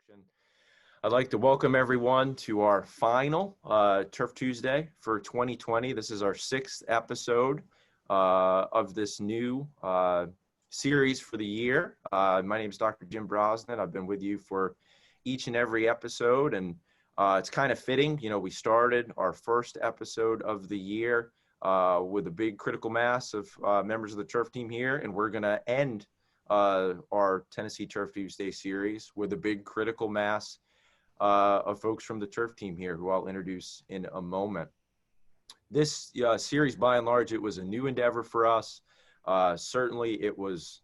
introduction. I'd like to welcome everyone to our final Turf Tuesday for 2020. This is our 6th episode of this new series for the year. My name is Dr. Jim Brosnan. I've been with you for each and every episode, and it's kind of fitting. You know, we started our first episode of the year with a big critical mass of members of the turf team here, and we're going to end our Tennessee Turf Tuesday series with a big critical mass of folks from the turf team here, who I'll introduce in a moment. This series, by and large, it was a new endeavor for us. Certainly it was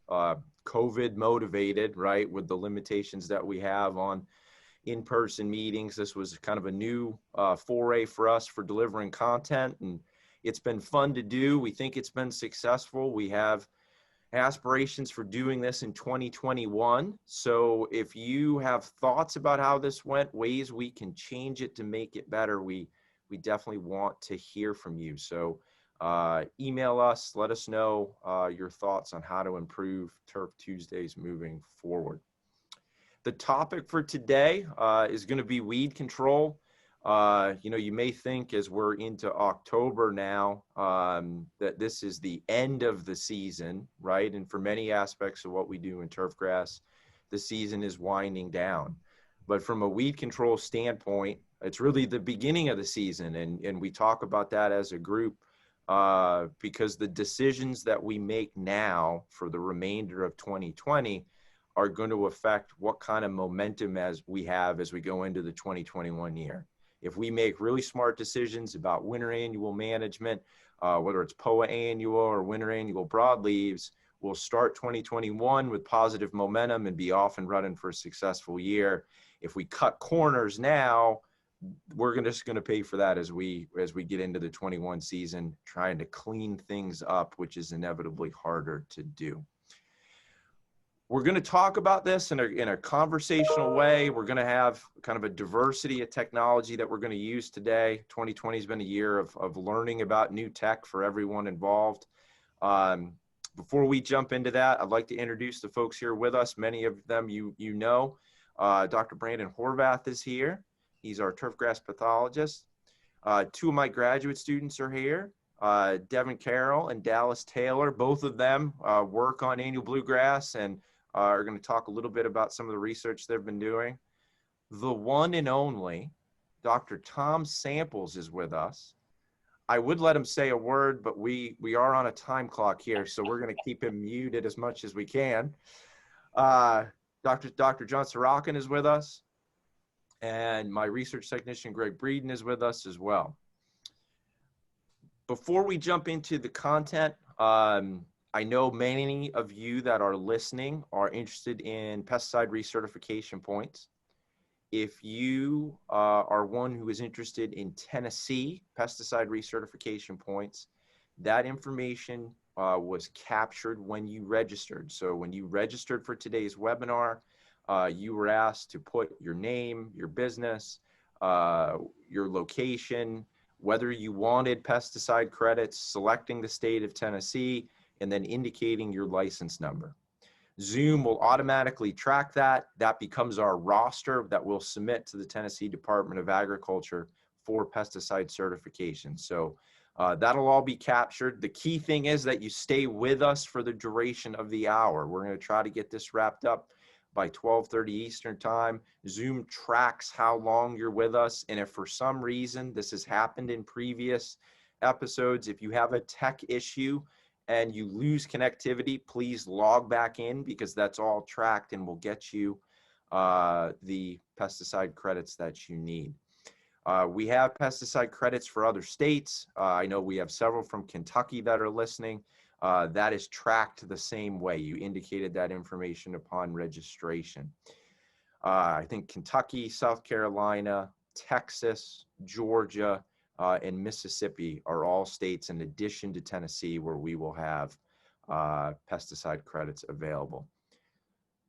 COVID motivated, right, with the limitations that we have on in-person meetings. This was kind of a new foray for us for delivering content, and it's been fun to do. We think it's been successful. We have aspirations for doing this in 2021. So if you have thoughts about how this went, ways we can change it to make it better, we definitely want to hear from you. So email us, let us know your thoughts on how to improve Turf Tuesdays moving forward. The topic for today is going to be weed control. You may think as we're into October now that this is the end of the season, right? And for many aspects of what we do in turfgrass, the season is winding down. But from a weed control standpoint, it's really the beginning of the season. And we talk about that as a group because the decisions that we make now for the remainder of 2020 are going to affect what kind of momentum as we have as we go into the 2021 year. If we make really smart decisions about winter annual management, whether it's POA annual or winter annual broadleaves, we'll start 2021 with positive momentum and be off and running for a successful year. If we cut corners now, we're just going to pay for that as we get into the 21 season, trying to clean things up, which is inevitably harder to do. We're going to talk about this in a conversational way. We're going to have kind of a diversity of technology that we're going to use today. 2020 has been a year of learning about new tech for everyone involved. Before we jump into that, I'd like to introduce the folks here with us. Many of them you know. Dr. Brandon Horvath is here. He's our turfgrass pathologist. Two of my graduate students are here. Devin Carroll and Dallas Taylor. Both of them work on annual bluegrass and are going to talk a little bit about some of the research they've been doing. The one and only Dr. Tom Samples is with us. I would let him say a word, but we are on a time clock here, so we're going to keep him muted as much as we can. Dr. John Sorokin is with us, and my research technician, Greg Breeden, is with us as well. Before we jump into the content, I know many of you that are listening are interested in pesticide recertification points. If you are one who is interested in Tennessee pesticide recertification points, that information was captured when you registered. So when you registered for today's webinar, you were asked to put your name, your business, your location, whether you wanted pesticide credits, selecting the state of Tennessee, and then indicating your license number. Zoom will automatically track that. That becomes our roster that we'll submit to the Tennessee Department of Agriculture for pesticide certification. So that'll all be captured. The key thing is that you stay with us for the duration of the hour. We're going to try to get this wrapped up by 12:30 Eastern time. Zoom tracks how long you're with us. And if for some reason, this has happened in previous episodes, if you have a tech issue and you lose connectivity, please log back in because that's all tracked and will get you the pesticide credits that you need. We have pesticide credits for other states. I know we have several from Kentucky that are listening. That is tracked the same way. You indicated that information upon registration. I think Kentucky, South Carolina, Texas, Georgia, and Mississippi are all states in addition to Tennessee where we will have pesticide credits available.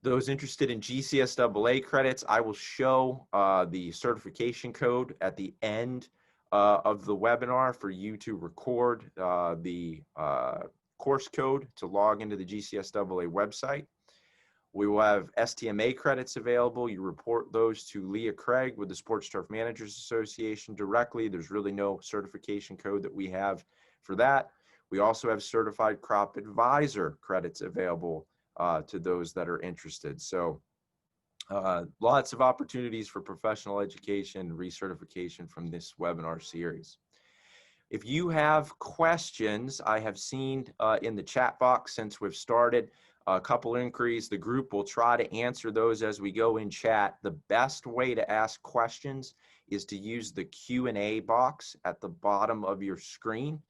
Those interested in GCSAA credits, I will show the certification code at the end of the webinar for you to record the course code to log into the GCSAA website. We will have STMA credits available. You report those to Leah Craig with the Sports Turf Managers Association directly. There's really no certification code that we have for that. We also have certified crop advisor credits available to those that are interested. So lots of opportunities for professional education and recertification from this webinar series. If you have questions, I have seen in the chat box since we've started a couple inquiries. The group will try to answer those as we go in chat. The best way to ask questions is to use the Q&A box at the bottom of your screen.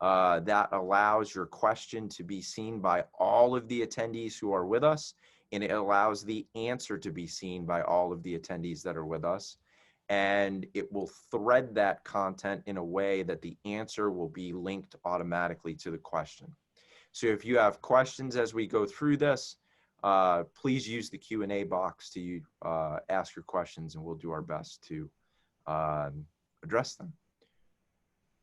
That allows your question to be seen by all of the attendees who are with us, and it allows the answer to be seen by all of the attendees that are with us. And it will thread that content in a way that the answer will be linked automatically to the question. So if you have questions as we go through this, please use the Q&A box to ask your questions, and we'll do our best to address them.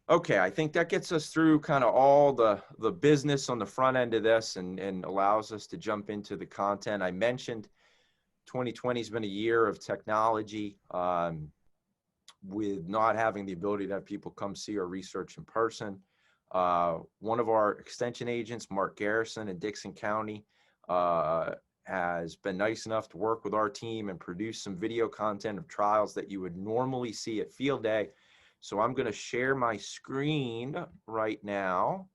Okay, I think that gets us through kind of all the business on the front end of this and allows us to jump into the content. I mentioned 2020 has been a year of technology with not having the ability to have people come see our research in person. One of our extension agents, Mark Garrison in Dixon County, has been nice enough to work with our team and produce some video content of trials that you would normally see at field day. So I'm going to share my screen right now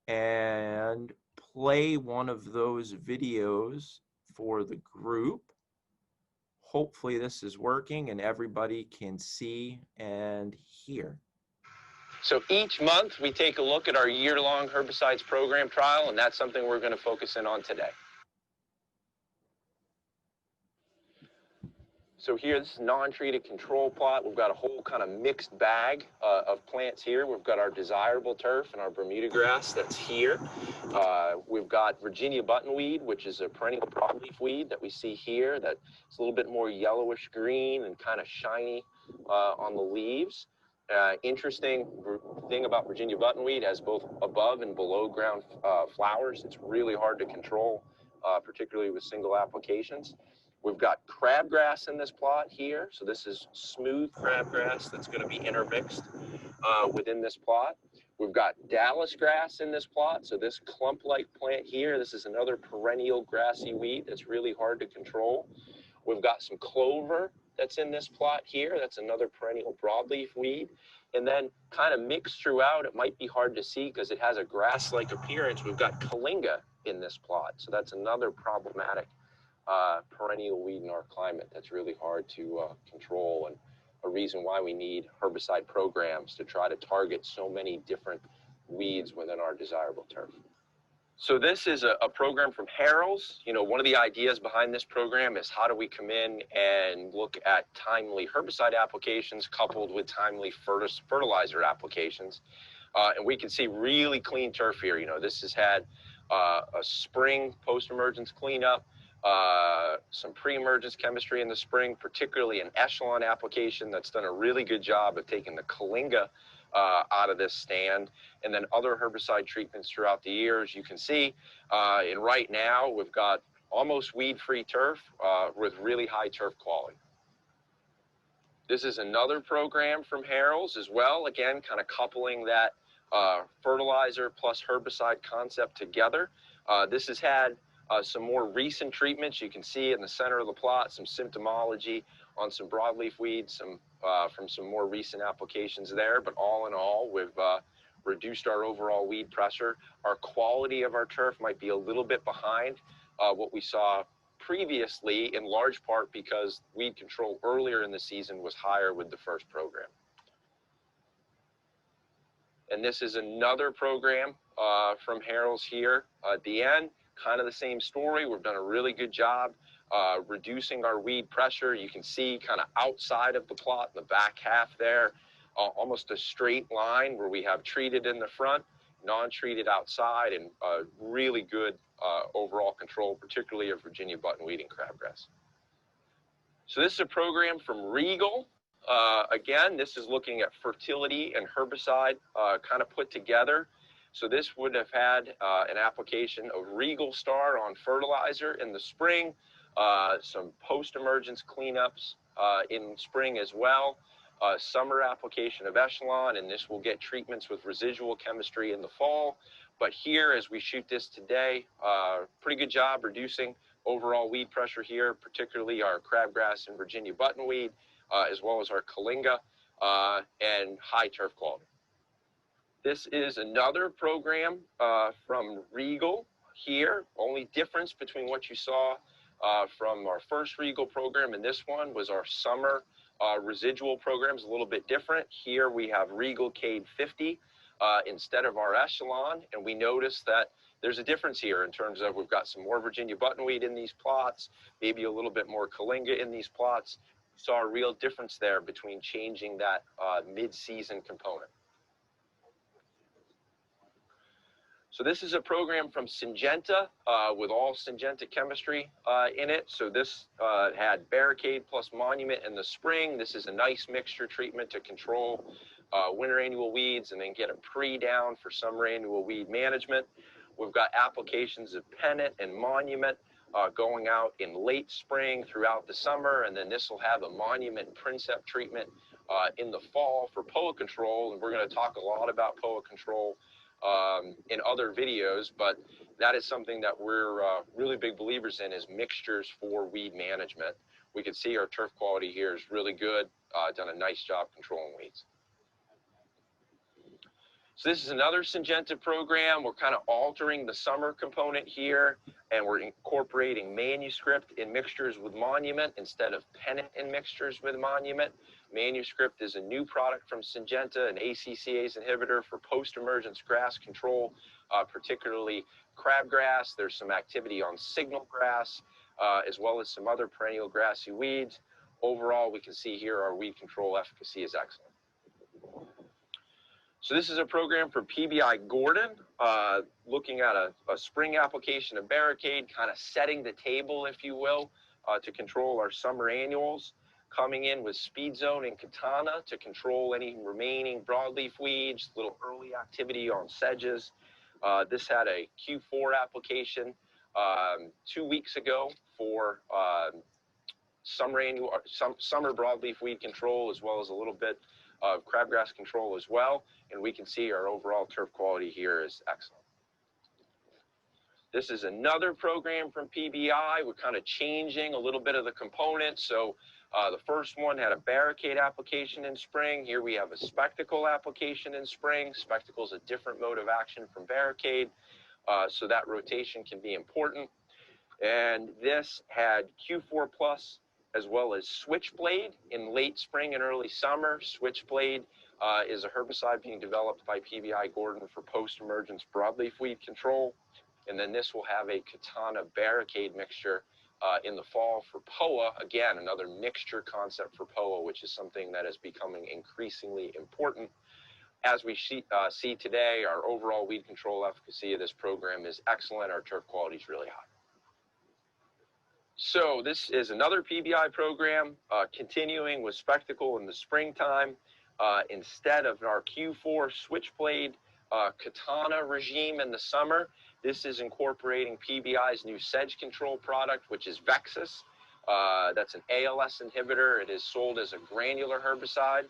and play one of those videos for the group. Hopefully this is working and everybody can see and hear. So each month we take a look at our year-long herbicides program trial, and that's something we're going to focus in on today. So here, this is non-treated control plot. We've got a whole kind of mixed bag of plants here. We've got our desirable turf and our Bermuda grass that's here. We've got Virginia buttonweed, which is a perennial broadleaf weed that we see here. That's a little bit more yellowish green and kind of shiny on the leaves. Interesting thing about Virginia buttonweed, has both above and below ground flowers. It's really hard to control, particularly with single applications. We've got crabgrass in this plot here. So this is smooth crabgrass that's going to be intermixed within this plot. We've got Dallas grass in this plot. So this clump-like plant here, this is another perennial grassy weed that's really hard to control. We've got some clover that's in this plot here. That's another perennial broadleaf weed. And then kind of mixed throughout, it might be hard to see because it has a grass-like appearance. We've got Kalinga in this plot. So that's another problematic perennial weed in our climate that's really hard to control, and a reason why we need herbicide programs to try to target so many different weeds within our desirable turf. So this is a program from Harrell's. You know, one of the ideas behind this program is how do we come in and look at timely herbicide applications coupled with timely fertilizer applications. And we can see really clean turf here. You know, this has had a spring post-emergence cleanup, some pre-emergence chemistry in the spring, particularly an echelon application that's done a really good job of taking the Kalinga out of this stand, and then other herbicide treatments throughout the years. You can see, and right now we've got almost weed-free turf with really high turf quality. This is another program from Harrell's as well, again, kind of coupling that fertilizer plus herbicide concept together. This has had some more recent treatments. You can see in the center of the plot some symptomology on some broadleaf weeds, from some more recent applications there. But all in all, we've reduced our overall weed pressure. Our quality of our turf might be a little bit behind what we saw previously, in large part because weed control earlier in the season was higher with the first program. And this is another program from Harrell's here at the end. Kind of the same story. We've done a really good job reducing our weed pressure. You can see kind of outside of the plot, in the back half there, almost a straight line where we have treated in the front, non-treated outside, and really good overall control, particularly of Virginia buttonweed and crabgrass. So this is a program from Regal. Again, this is looking at fertility and herbicide kind of put together. So this would have had an application of Regal Star on fertilizer in the spring, some post-emergence cleanups in spring as well, summer application of Echelon, and this will get treatments with residual chemistry in the fall. But here, as we shoot this today, pretty good job reducing overall weed pressure here, particularly our crabgrass and Virginia buttonweed, as well as our Kalinga, and high turf quality. This is another program from Regal here. Only difference between what you saw from our first Regal program and this one was our summer residual program is a little bit different. Here we have Regal Cade 50 instead of our Echelon, and we notice that there's a difference here in terms of we've got some more Virginia buttonweed in these plots, maybe a little bit more Kalinga in these plots. Saw a real difference there between changing that mid-season component. So this is a program from Syngenta with all Syngenta chemistry in it. So this had Barricade plus Monument in the spring. This is a nice mixture treatment to control winter annual weeds and then get a pre-down for summer annual weed management. We've got applications of Pennant and Monument going out in late spring throughout the summer, and then this will have a Monument Princep treatment in the fall for POA control, and we're going to talk a lot about POA control in other videos, but that is something that we're really big believers in, is mixtures for weed management. We can see our turf quality here is really good, done a nice job controlling weeds. So this is another Syngenta program. We're kind of altering the summer component here, and we're incorporating Manuscript in mixtures with Monument instead of Pennant in mixtures with Monument. Manuscript is a new product from Syngenta, an ACCase inhibitor for post-emergence grass control, particularly crabgrass. There's some activity on signal grass, as well as some other perennial grassy weeds. Overall, we can see here our weed control efficacy is excellent. So this is a program for PBI Gordon, looking at a spring application of Barricade, kind of setting the table, if you will, to control our summer annuals. Coming in with Speed Zone and Katana to control any remaining broadleaf weeds, little early activity on sedges. This had a Q4 application 2 weeks ago for summer broadleaf weed control, as well as a little bit of crabgrass control as well. And we can see our overall turf quality here is excellent. This is another program from PBI. We're kind of changing a little bit of the components. So the first one had a Barricade application in spring. Here we have a Spectacle application in spring. Spectacle is a different mode of action from Barricade, so that rotation can be important. And this had Q4 Plus as well as Switchblade in late spring and early summer. Switchblade is a herbicide being developed by PBI Gordon for post-emergence broadleaf weed control. And then this will have a Katana Barricade mixture in the fall for POA. Again, another mixture concept for POA, which is something that is becoming increasingly important. As we see today, our overall weed control efficacy of this program is excellent. Our turf quality is really high. So this is another PBI program, continuing with Spectacle in the springtime. Instead of our Q4 Switchblade Katana regime in the summer, this is incorporating PBI's new sedge control product, which is Vexus. That's an ALS inhibitor. It is sold as a granular herbicide.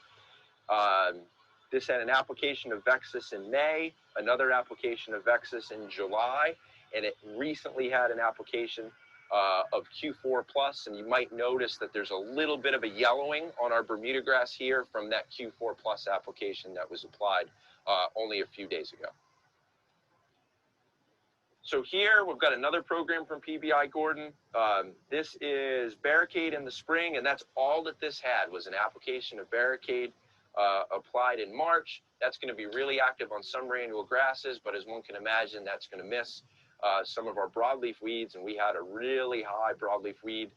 This had an application of Vexus in May, another application of Vexus in July, and it recently had an application of Q4 Plus, and you might notice that there's a little bit of a yellowing on our Bermuda grass here from that Q4 Plus application that was applied only a few days ago. So here we've got another program from PBI Gordon. This is Barricade in the spring, and that's all that this had was an application of Barricade applied in March. That's going to be really active on summer annual grasses, but as one can imagine, that's going to miss some of our broadleaf weeds, and we had a really high broadleaf weed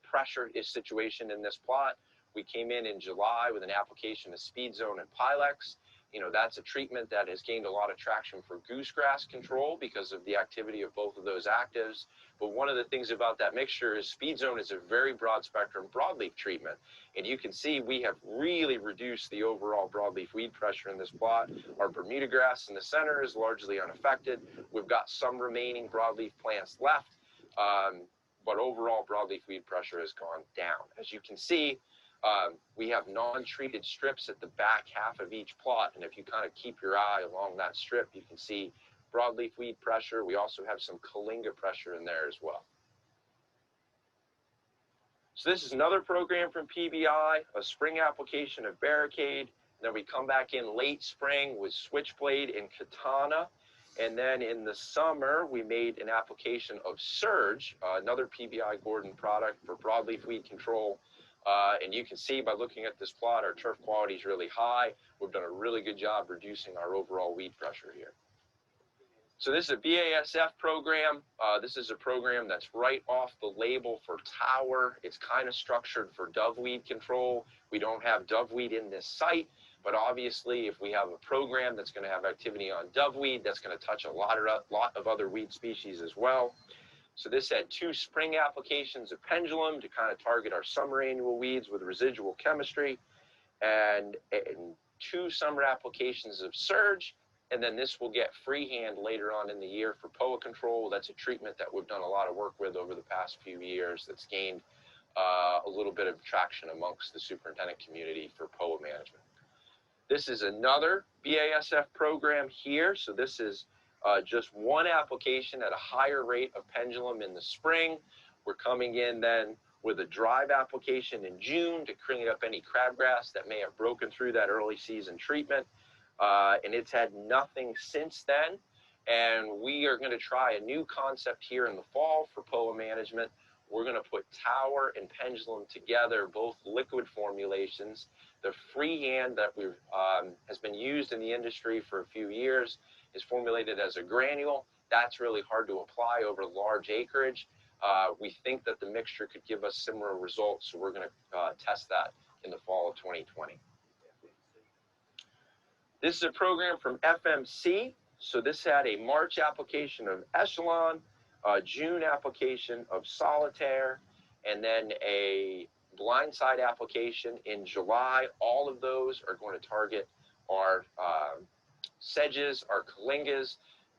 pressure situation in this plot. We came in July with an application of Speed Zone and Pilex. You know, that's a treatment that has gained a lot of traction for goosegrass control because of the activity of both of those actives. But one of the things about that mixture is Speed Zone is a very broad spectrum broadleaf treatment. And you can see we have really reduced the overall broadleaf weed pressure in this plot. Our Bermuda grass in the center is largely unaffected. We've got some remaining broadleaf plants left, but overall broadleaf weed pressure has gone down. As you can see, we have non-treated strips at the back half of each plot. And if you kind of keep your eye along that strip, you can see broadleaf weed pressure. We also have some Kalinga pressure in there as well. So this is another program from PBI, a spring application of Barricade. Then we come back in late spring with Switchblade and Katana. And then in the summer, we made an application of Surge, another PBI Gordon product for broadleaf weed control. And you can see by looking at this plot, our turf quality is really high. We've done a really good job reducing our overall weed pressure here. So this is a BASF program. This is a program that's right off the label for Tower. It's kind of structured for doveweed control. We don't have doveweed in this site, but obviously if we have a program that's going to have activity on doveweed, that's going to touch a lot of other weed species as well. So this had 2 spring applications of Pendulum to kind of target our summer annual weeds with residual chemistry, and 2 summer applications of Surge. And then this will get freehand later on in the year for POA control. That's a treatment that we've done a lot of work with over the past few years that's gained a little bit of traction amongst the superintendent community for POA management. This is another BASF program here. So this is just 1 application at a higher rate of Pendulum in the spring. We're coming in then with a drive application in June to clean up any crabgrass that may have broken through that early season treatment. And it's had nothing since then. And we are going to try a new concept here in the fall for POA management. We're going to put Tower and Pendulum together, both liquid formulations. The freehand that has been used in the industry for a few years is formulated as a granule. That's really hard to apply over large acreage. We think that the mixture could give us similar results, so we're going to test that in the fall of 2020. This is a program from FMC. So this had a March application of Echelon, a June application of Solitaire, and then a blindside application in July. All of those are going to target our sedges, our Kalingas.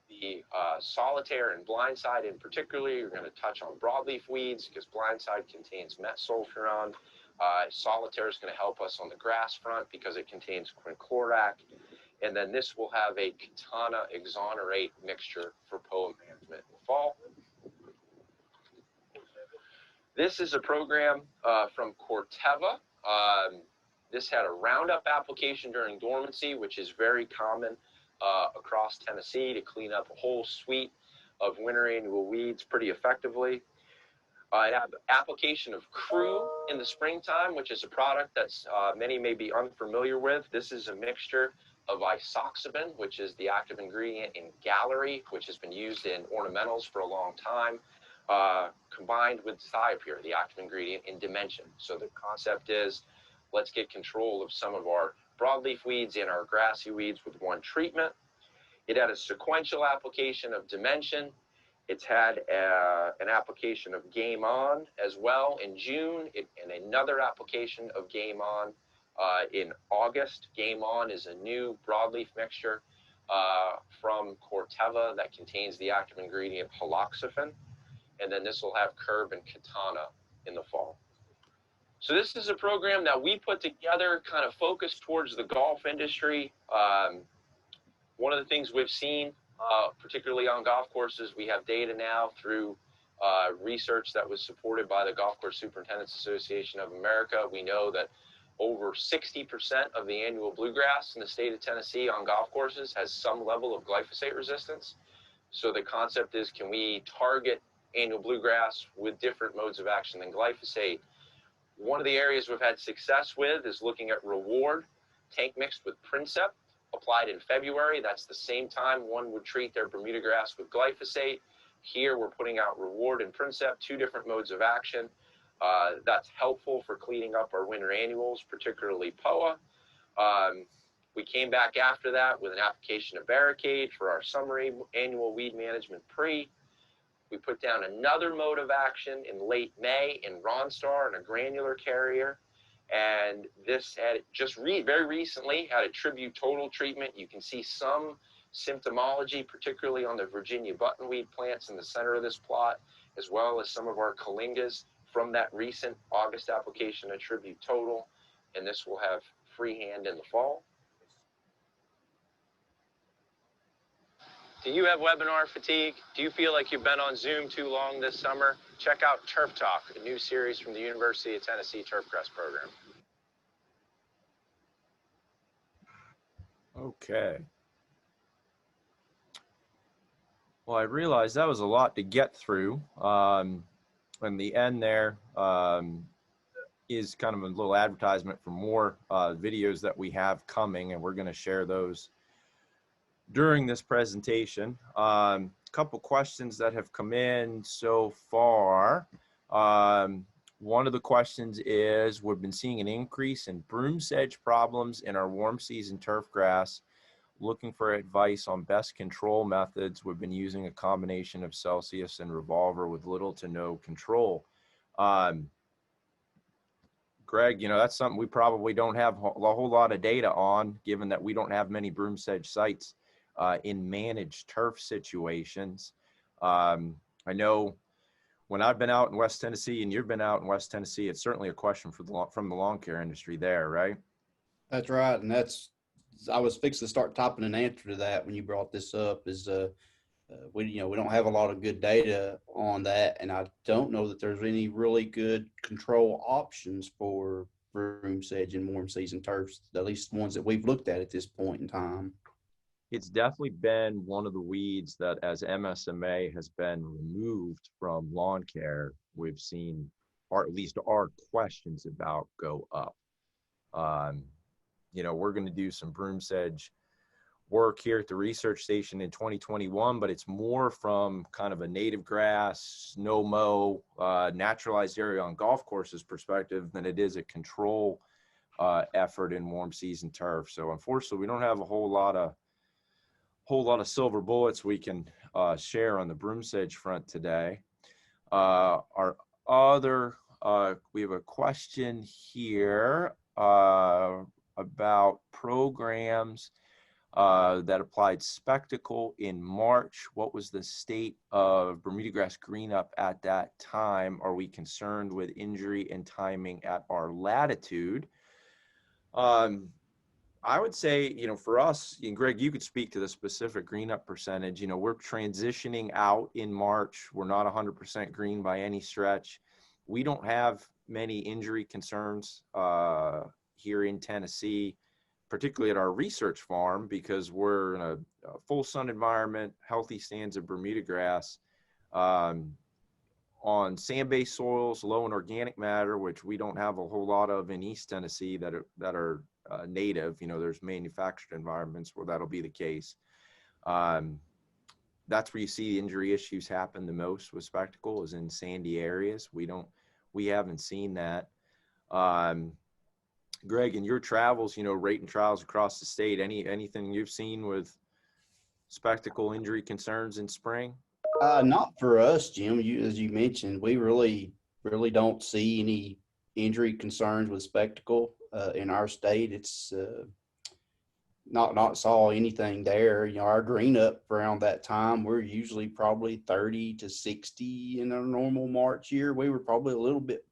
The Solitaire and blindside in particular, you're going to touch on broadleaf weeds because blindside contains metsulfuron. Solitaire is going to help us on the grass front because it contains quinclorac. And then this will have a Katana exonerate mixture for POA management in the fall. This is a program from Corteva. This had a Roundup application during dormancy, which is very common across Tennessee to clean up a whole suite of winter annual weeds pretty effectively. An application of Crew in the springtime, which is a product that's many may be unfamiliar with. This is a mixture of isoxaben, which is the active ingredient in Gallery, which has been used in ornamentals for a long time, combined with thiopure, the active ingredient in Dimension. So the concept is, let's get control of some of our broadleaf weeds and our grassy weeds with 1 treatment. It had a sequential application of Dimension. It's had an application of Game On as well in June, and another application of Game On in August. Game On is a new broadleaf mixture from Corteva that contains the active ingredient haloxafen. And then this will have Curb and Katana in the fall. So this is a program that we put together kind of focused towards the golf industry. One of the things we've seen, particularly on golf courses, we have data now through research that was supported by the Golf Course Superintendents Association of America. We know that over 60% of the annual bluegrass in the state of Tennessee on golf courses has some level of glyphosate resistance. So the concept is, can we target annual bluegrass with different modes of action than glyphosate? One of the areas we've had success with is looking at Reward, tank mixed with Princep, applied in February. That's the same time one would treat their Bermuda grass with glyphosate. Here we're putting out Reward and Princep, 2 different modes of action. That's helpful for cleaning up our winter annuals, particularly POA. We came back after that with an application of Barricade for our summer annual weed management pre. We put down another mode of action in late May in Ronstar and a granular carrier. And this had just very recently had a tribute total treatment. You can see some symptomology, particularly on the Virginia buttonweed plants in the center of this plot, as well as some of our Kalingas from that recent August application of tribute total. And this will have free hand in the fall. Do you have webinar fatigue? Do you feel like you've been on Zoom too long this summer? Check out Turf Talk, a new series from the University of Tennessee Turfgrass program. Okay. Well, I realized that was a lot to get through. And the end there is kind of a little advertisement for more videos that we have coming, and we're going to share those during this presentation. Couple questions that have come in so far. One of the questions is, we've been seeing an increase in broom sedge problems in our warm season turfgrass. Looking for advice on best control methods. We've been using a combination of Celsius and Revolver with little to no control. Greg, you know, that's something we probably don't have a whole lot of data on, given that we don't have many broom sedge sites in managed turf situations. I know when I've been out in West Tennessee and you've been out in West Tennessee, it's certainly a question for from the lawn care industry there, right? That's right. And I was fixing to start typing an answer to that when you brought this up, is we don't have a lot of good data on that, and I don't know that there's any really good control options for broom sedge and warm season turfs, at least ones that we've looked at this point in time. It's definitely been one of the weeds that, as MSMA has been removed from lawn care, we've seen, or at least our questions about, go up. You know, we're going to do some broom sedge work here at the research station in 2021, but it's more from kind of a native grass, no mow, naturalized area on golf courses perspective than it is a control effort in warm season turf. So unfortunately, we don't have a whole lot of silver bullets we can share on the broom sedge front today. Our other, we have a question here about programs that applied spectacle in March. What was the state of Bermuda grass green up at that time? Are we concerned with injury and timing at our latitude? I would say, you know, for us, and Greg, you could speak to the specific green up percentage. You know, we're transitioning out in March. We're not 100% green by any stretch. We don't have many injury concerns here in Tennessee, particularly at our research farm, because we're in a full sun environment, healthy stands of Bermuda grass, on sand-based soils, low in organic matter, which we don't have a whole lot of in East Tennessee that are native. You know, there's manufactured environments where that'll be the case. That's where you see injury issues happen the most with spectacle, is in sandy areas. We haven't seen that. Greg, in your travels, you know, rating trials across the state, anything you've seen with spectacle injury concerns in spring? Not for us, Jim. As you mentioned, we really don't see any injury concerns with spectacle in our state. It's not saw anything there. You know, our green up around that time, we're usually probably 30 to 60 in a normal March year. We were probably a little bit,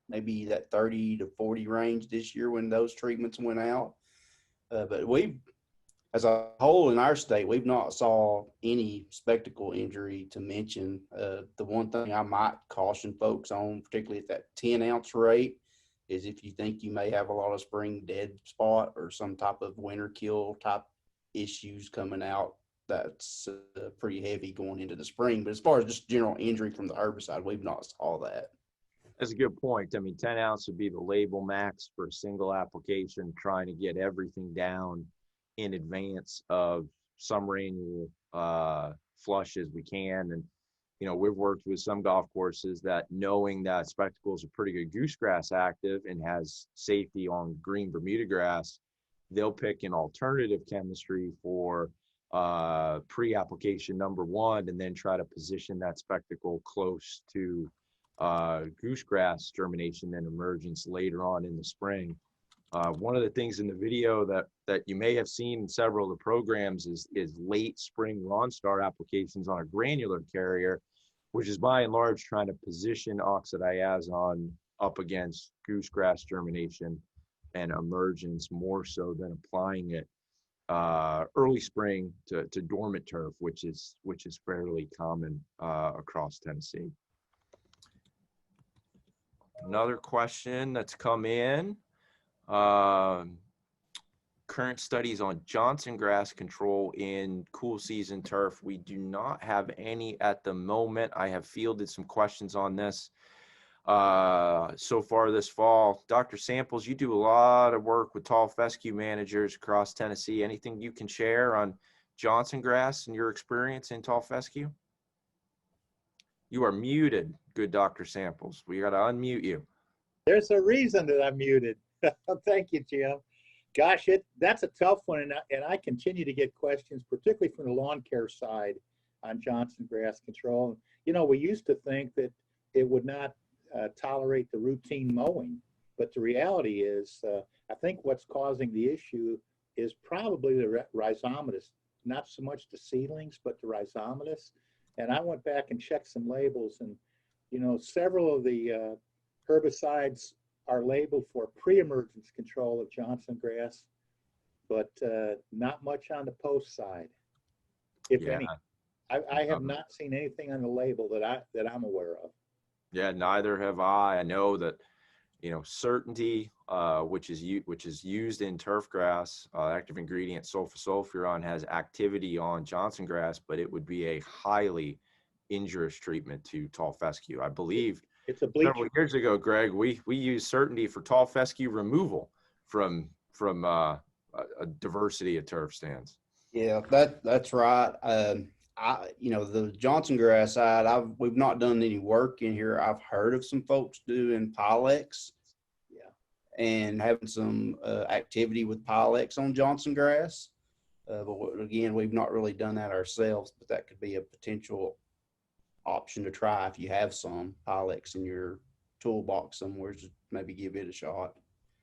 maybe that 30 to 40 range this year when those treatments went out. But as a whole in our state, we've not saw any spectacle injury to mention. The one thing I might caution folks on, particularly at that 10-ounce rate, is if you think you may have a lot of spring dead spot or some type of winter kill type issues coming out, that's pretty heavy going into the spring. But as far as just general injury from the herbicide, we've not saw that. That's a good point. I mean, 10 ounce would be the label max for a single application, trying to get everything down in advance of summer annual flush as we can. And, you know, we've worked with some golf courses that, knowing that spectacle is a pretty good goosegrass active and has safety on green Bermuda grass, they'll pick an alternative chemistry for pre-application number one, and then try to position that spectacle close to goosegrass germination and emergence later on in the spring. One of the things in the video that you may have seen in several of the programs is late spring Ronstar applications on a granular carrier, which is by and large trying to position oxadiazone up against goosegrass germination and emergence more so than applying it early spring to dormant turf, which is fairly common across Tennessee. Another question that's come in. Current studies on Johnson grass control in cool season turf. We do not have any at the moment. I have fielded some questions on this so far this fall. Dr. Samples, you do a lot of work with tall fescue managers across Tennessee. Anything you can share on Johnson grass and your experience in tall fescue? You are muted, good Dr. Samples. We got to unmute you. There's a reason that I'm muted. Thank you, Jim. Gosh, that's a tough one, and I continue to get questions, particularly from the lawn care side on Johnson grass control. You know, we used to think that it would not tolerate the routine mowing, but the reality is, I think what's causing the issue is probably the rhizomatous, not so much the seedlings, but the rhizomatous. And I went back and checked some labels, and you know, several of the herbicides are labeled for pre-emergence control of Johnson grass, but not much on the post side, if any. I have not seen anything on the label that I'm aware of. Yeah, neither have I. I know that, you know, Certainty, which is used in turf grass, active ingredient sulfosulfuron, has activity on Johnson grass, but it would be a highly injurious treatment to tall fescue. I believe it's a bleach. Several years ago, Greg, we used Certainty for tall fescue removal from a diversity of turf stands. Yeah, that's right. You know, the Johnson grass side, we've not done any work in here. I've heard of some folks doing Pilex, and having some activity with Pilex on Johnson grass. But again, we've not really done that ourselves, but that could be a potential option to try if you have some Pilex in your toolbox somewhere, to maybe give it a shot.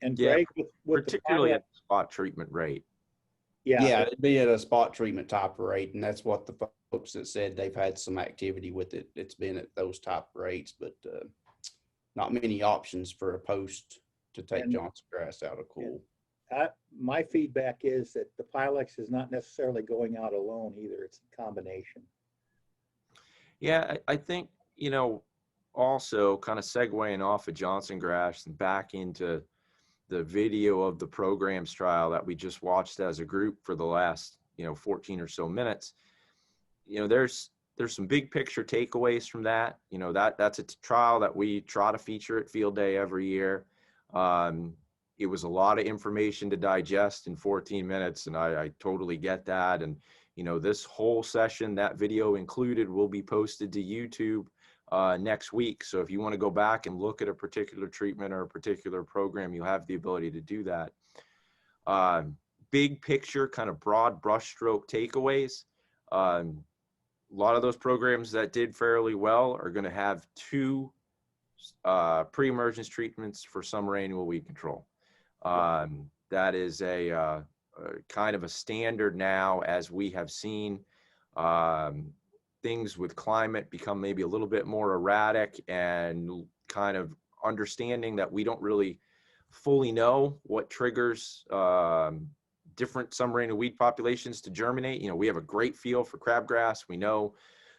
And Greg, with particularly at the spot treatment rate. Yeah, it'd be at a spot treatment type rate, and that's what the folks that said they've had some activity with it. It's been at those type rates, but not many options for a post to take Johnson grass out of cool. My feedback is that the Pilex is not necessarily going out alone either. It's a combination. Yeah, I think, you know, also kind of segueing off of Johnson grass and back into the video of the programs trial that we just watched as a group for the last, 14 or so minutes. There's some big picture takeaways from that. That's a trial that we try to feature at Field Day every year. It was a lot of information to digest in 14 minutes, and I totally get that. And this whole session, that video included, will be posted to YouTube next week. So if you want to go back and look at a particular treatment or a particular program, you have the ability to do that. Big picture, kind of broad brushstroke takeaways. A lot of those programs that did fairly well are going to have 2 pre-emergence treatments for summer annual weed control. That is a kind of a standard now, as we have seen things with climate become maybe a little bit more erratic, and kind of understanding that we don't really fully know what triggers different summer annual weed populations to germinate. We have a great feel for crabgrass. We know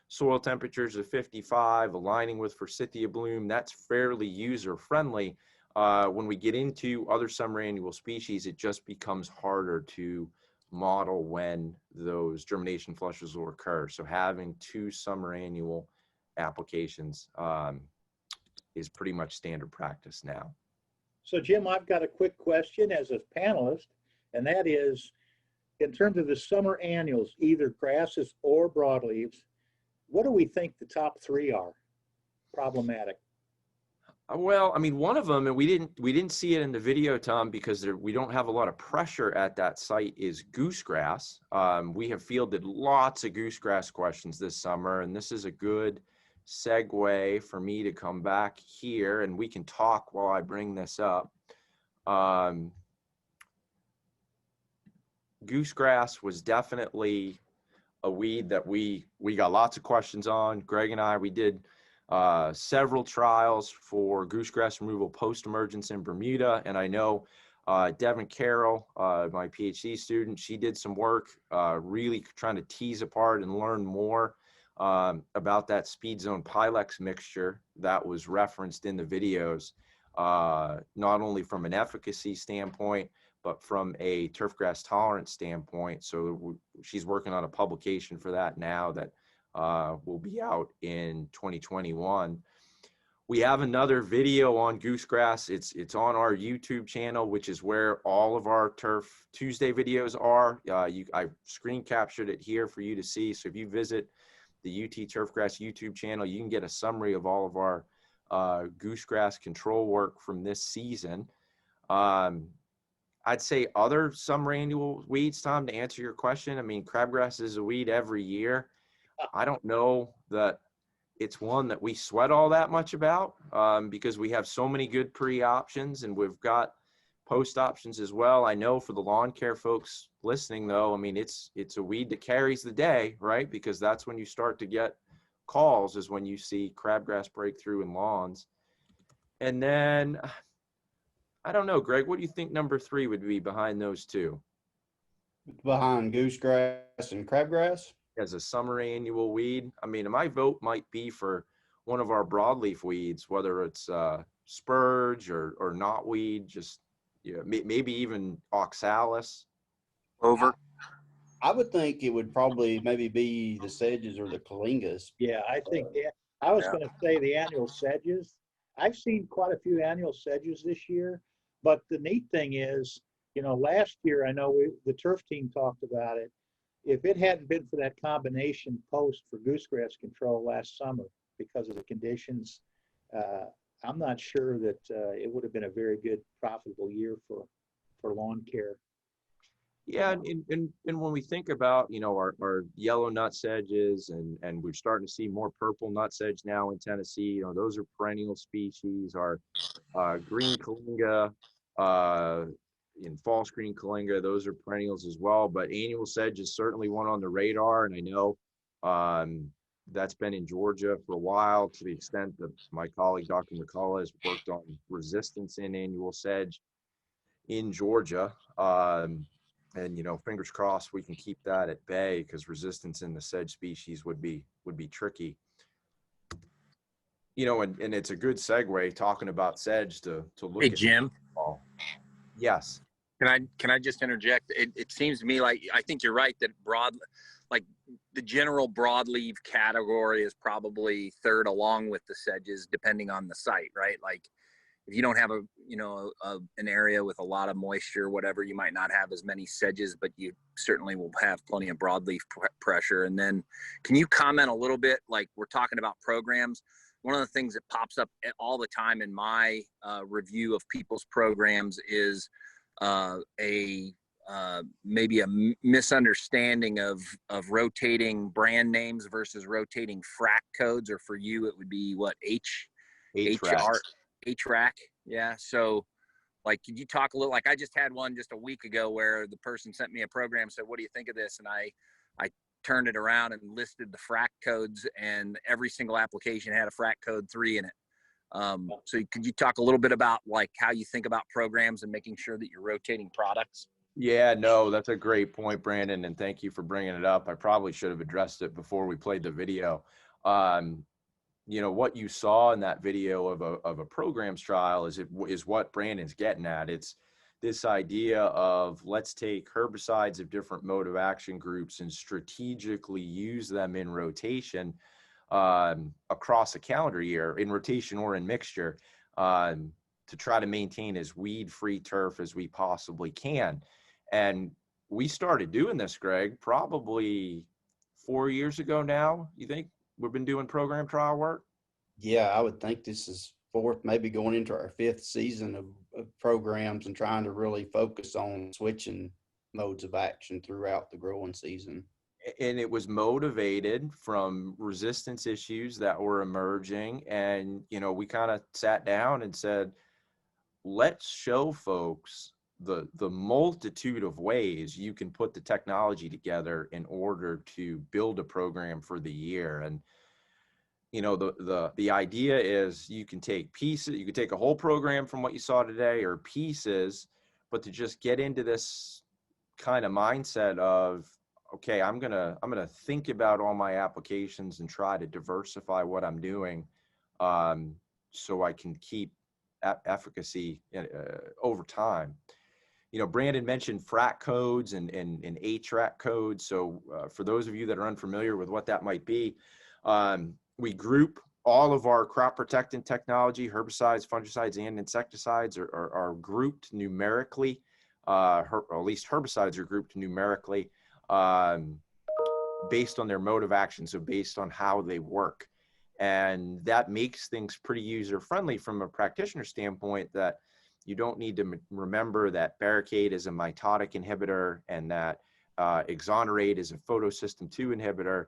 soil temperatures of 55, aligning with forsythia bloom. That's fairly user friendly. When we get into other summer annual species, it just becomes harder to model when those germination flushes will occur. So having 2 summer annual applications is pretty much standard practice now. So Jim, I've got a quick question as a panelist, and that is, in terms of the summer annuals, either grasses or broadleaves, what do we think the top 3 are problematic? Well, I mean, one of them, and we didn't see it in the video, Tom, because we don't have a lot of pressure at that site, is goosegrass. We have fielded lots of goosegrass questions this summer, and this is a good segue for me to come back here, and we can talk while I bring this up. Goosegrass was definitely a weed that we got lots of questions on. Greg and I, we did several trials for goosegrass removal post-emergence in Bermuda. And I know Devin Carroll, my PhD student, she did some work really trying to tease apart and learn more about that speed zone Pilex mixture that was referenced in the videos, not only from an efficacy standpoint, but from a turfgrass tolerance standpoint. So she's working on a publication for that now that will be out in 2021. We have another video on goosegrass. It's on our YouTube channel, which is where all of our Turf Tuesday videos are. I screen captured it here for you to see. So if you visit the UT Turfgrass YouTube channel, you can get a summary of all of our goosegrass control work from this season. I'd say other summer annual weeds, Tom, to answer your question. I mean, crabgrass is a weed every year. I don't know that it's one that we sweat all that much about because we have so many good pre-options and we've got post options as well. I know for the lawn care folks listening, though, I mean, it's a weed that carries the day, right? Because that's when you start to get calls, is when you see crabgrass breakthrough in lawns. And then I don't know, Greg, what do you think number 3 would be behind those two? Behind goosegrass and crabgrass? As a summer annual weed? I mean, my vote might be for one of our broadleaf weeds, whether it's spurge or knotweed, just maybe even oxalis. Over. I would think it would probably maybe be the sedges or the kalingas. Yeah, I think I was going to say the annual sedges. I've seen quite a few annual sedges this year, but the neat thing is, last year, I know the turf team talked about it. If it hadn't been for that combination post for goosegrass control last summer because of the conditions, I'm not sure that it would have been a very good, profitable year for lawn care. Yeah, and when we think about, our yellow nut sedges and we're starting to see more purple nut sedge now in Tennessee, those are perennial species. Our green kalinga, in false green kalinga, those are perennials as well. But annual sedge is certainly one on the radar, and I know that's been in Georgia for a while, to the extent that my colleague Dr. McCullough has worked on resistance in annual sedge in Georgia. And fingers crossed we can keep that at bay, because resistance in the sedge species would be tricky. And it's a good segue talking about sedge to look Hey, at. Jim. Yes. Can I just interject? It seems to me like I think you're right that the general broadleaf category is probably third along with the sedges, depending on the site, right? Like if you don't have an area with a lot of moisture, whatever, you might not have as many sedges, but you certainly will have plenty of broadleaf pressure. And then can you comment a little bit, like we're talking about programs? One of the things that pops up all the time in my review of people's programs is maybe a misunderstanding of rotating brand names versus rotating frac codes, or for you, it would be what, HRAC. Yeah. So like, could you talk a little, like I just had one just a week ago where the person sent me a program, said, what do you think of this? And I turned it around and listed the frac codes, and every single application had a frac code 3 in it. So could you talk a little bit about like how you think about programs and making sure that you're rotating products? Yeah, no, that's a great point, Brandon, and thank you for bringing it up. I probably should have addressed it before we played the video. What you saw in that video of a programs trial is what Brandon's getting at. It's this idea of, let's take herbicides of different mode of action groups and strategically use them in rotation across a calendar year, in rotation or in mixture, to try to maintain as weed-free turf as we possibly can. And we started doing this, Greg, probably 4 years ago now. You think we've been doing program trial work? Yeah, I would think this is fourth, maybe going into our fifth season of programs and trying to really focus on switching modes of action throughout the growing season. And it was motivated from resistance issues that were emerging. And, you know, we kind of sat down and said, let's show folks the multitude of ways you can put the technology together in order to build a program for the year. And, you know, the idea is you can take pieces, you can take a whole program from what you saw today or pieces, but to just get into this kind of mindset of, okay, I'm gonna think about all my applications and try to diversify what I'm doing, so I can keep efficacy over time. You know, Brandon mentioned FRAC codes and HRAC codes. So for those of you that are unfamiliar with what that might be, we group all of our crop protectant technology, herbicides, fungicides, and insecticides are grouped numerically. Or at least herbicides are grouped numerically based on their mode of action, so based on how they work. And that makes things pretty user-friendly from a practitioner standpoint, that you don't need to remember that Barricade is a mitotic inhibitor and that Exonerate is a photosystem 2 inhibitor.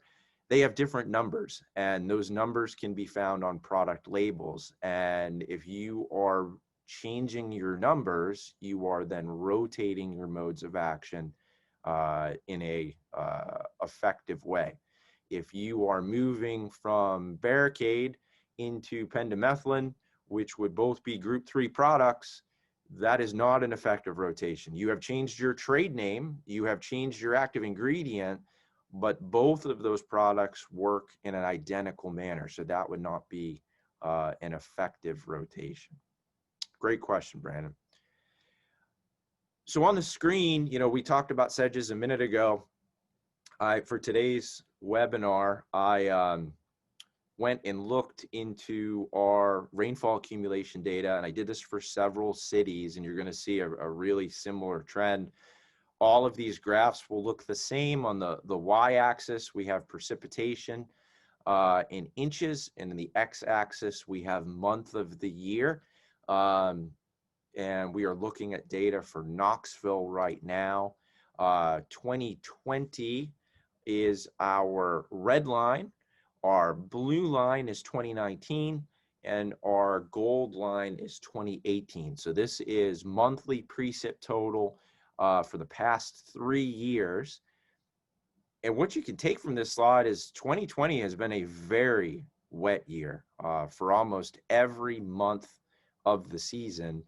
They have different numbers, and those numbers can be found on product labels. And if you are changing your numbers, you are then rotating your modes of action in a effective way. If you are moving from Barricade into pendimethalin, which would both be group 3 products, that is not an effective rotation. You have changed your trade name, you have changed your active ingredient, but both of those products work in an identical manner. So that would not be an effective rotation. Great question, Brandon. So on the screen, you know, we talked about sedges a minute ago. For today's webinar, I went and looked into our rainfall accumulation data, and I did this for several cities, and you're going to see a really similar trend. All of these graphs will look the same. On the y-axis, we have precipitation in inches, and in the x-axis, we have month of the year. And we are looking at data for Knoxville right now. 2020 is our red line. Our blue line is 2019, and our gold line is 2018. So this is monthly precip total for the past 3 years. And what you can take from this slide is 2020 has been a very wet year. For almost every month of the season,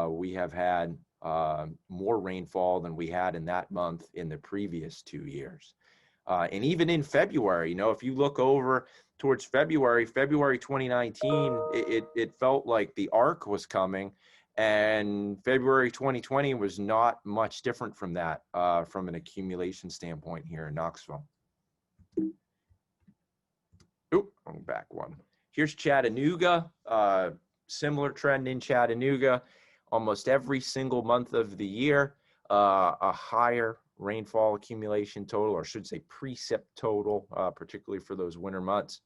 we have had more rainfall than we had in that month in the previous 2 years. And even in February, you know, if you look over towards February 2019, it felt like the arc was coming. And February 2020 was not much different from that, from an accumulation standpoint here in Knoxville. Oop, I'm back one. Here's Chattanooga. Similar trend in Chattanooga. Almost every single month of the year, a higher rainfall accumulation total, or I should say precip total, particularly for those winter months.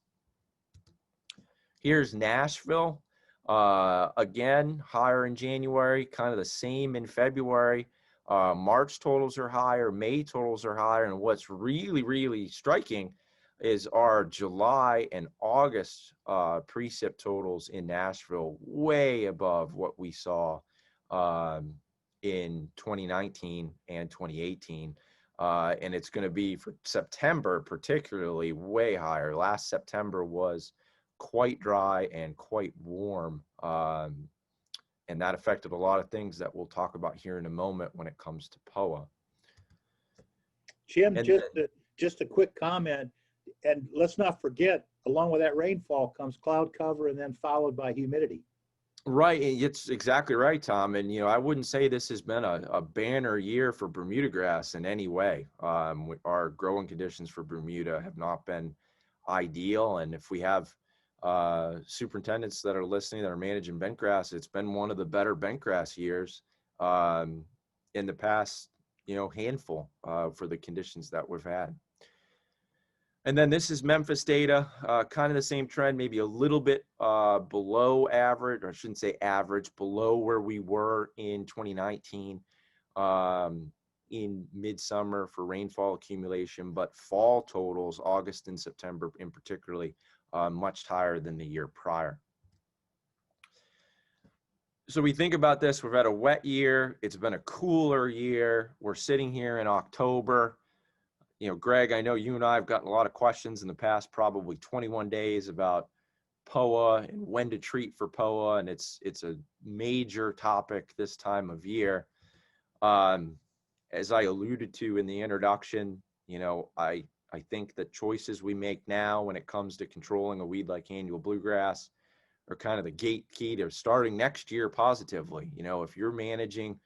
Here's Nashville. Again, higher in January, kind of the same in February. March totals are higher, May totals are higher, and what's really, really striking is our July and August precip totals in Nashville, way above what we saw in 2019 and 2018. And it's going to be for September, particularly way higher. Last September was quite dry and quite warm. And that affected a lot of things that we'll talk about here in a moment when it comes to POA. Jim, just a quick comment, and let's not forget, along with that rainfall comes cloud cover and then followed by humidity. Right, it's exactly right, Tom. And, you know, I wouldn't say this has been a banner year for Bermuda grass in any way. Our growing conditions for Bermuda have not been ideal. And if we have superintendents that are listening that are managing bentgrass, it's been one of the better bentgrass years in the past, you know, handful for the conditions that we've had. And then this is Memphis data, kind of the same trend, maybe a little bit below average, or I shouldn't say average, below where we were in 2019 in midsummer for rainfall accumulation, but fall totals, August and September in particularly, much higher than the year prior. So we think about this, we've had a wet year, it's been a cooler year, we're sitting here in October. You know, Greg, I know you and I have gotten a lot of questions in the past, probably 21 days about POA and when to treat for POA, and it's a major topic this time of year. As I alluded to in the introduction, you know, I think the choices we make now when it comes to controlling a weed like annual bluegrass are kind of the gate key to starting next year positively. You know, if you're managing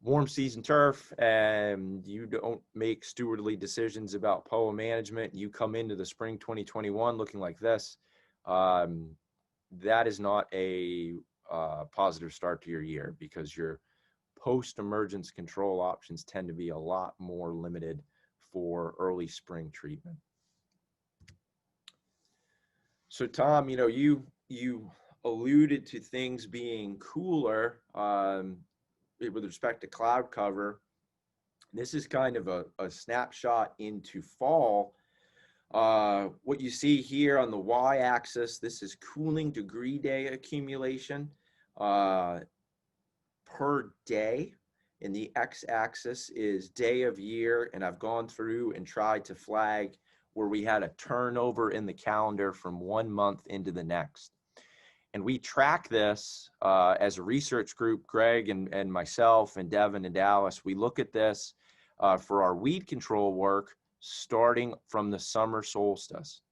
warm season turf and you don't make stewardly decisions about POA management, you come into the spring 2021 looking like this, that is not a positive start to your year, because your post-emergence control options tend to be a lot more limited for early spring treatment. So Tom, you know, you alluded to things being cooler with respect to cloud cover. This is kind of a snapshot into fall. What you see here on the y-axis, this is cooling degree day accumulation per day, and the x-axis is day of year, and I've gone through and tried to flag where we had a turnover in the calendar from one month into the next. And we track this as a research group, Greg and myself and Devin and Dallas. We look at this for our weed control work starting from the summer solstice.